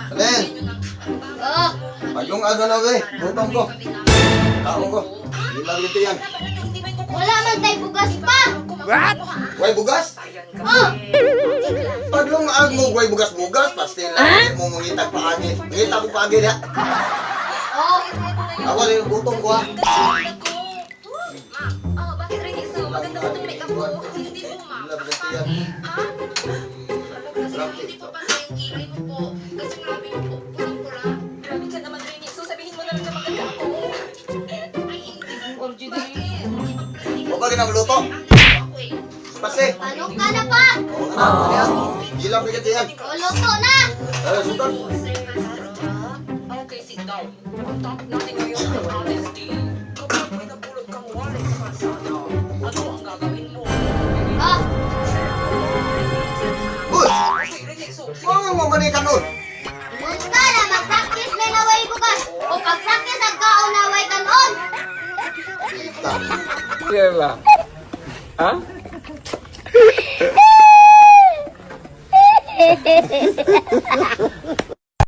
Alin? Oh, Pagyung ano na be, gutom ko. Tao ko. Ilang ito yan. wala man tayo bugas pa. Way bugas? Oh, Pag yung mo way bugas-bugas, pastil lang. Mo mungitag paagi. Ngita ko paagi na. oh. Ako rin gutom ko ha. Bakit rin iso? Maganda pa itong makeup ko. Hindi po, ma'am. Ilang ito yan. Hindi po pa yung kilay mo po. Kasi grabe mo po. Pulang-pula. Grabe ka naman rin iso. Sabihin mo na rin na maganda ako. Ay, hindi. Bakit? O ba ginamluto? Ako eh. Pasi. Ano ka na pa? Ano yan? Ilang bigat yan. O, luto na. Sultan. Okay, sit down. Ang top natin ngayon ay honesty. Kapag may napulot kang wallet sa kalsada, ano ang gagawin mo? Oh, Uy! Okay, rin iso. Mga mamanikan nun. basta na mag-practice may naway bugas. O pag-practice ang kaon naway kanon. Kita. Iya lah. Hah?